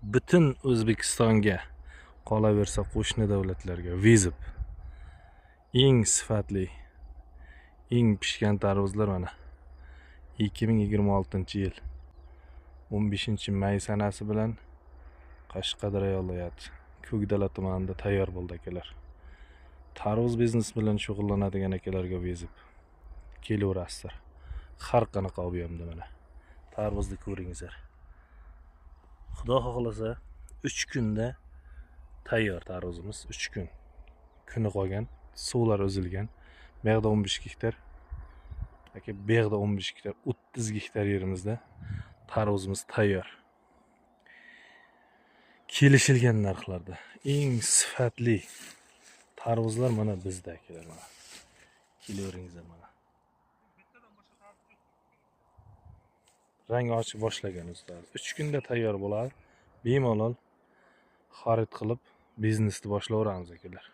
butun O'zbekistonga, qolaversa qo'shni davlatlarga vizib eng sifatli, eng pishgan tarvuzlar mana 2026-yil 15-may sanasi bilan Qashqadaryo viloyati Ko'kdala tumanida tayyor bo'ldi akalar. Tarvuz biznes bilan shug'ullanadigan akalarga vizib kelaverasizlar. Har qanaqa ob'yemda mana tarvuzni ko'ringizlar. Xudo xohlasa 3 kunda tayyor tarvuzimiz, 3 kun. Kuni qolgan, suvlar uzilgan. Bu yerda 15 gektar. Aka, bu yerda 15 gektar, 30 gektar yerimizda tarvuzimiz tayyor. Kelishilgan narxlarda eng sifatli tarvuzlar mana bizda akalar mana. Kelaveringizlar mana. Rang ochib boshlagan ustalar. 3 kunda tayyor bo'ladi. Bemalol xarid qilib biznesni boshlayveramiz akalar.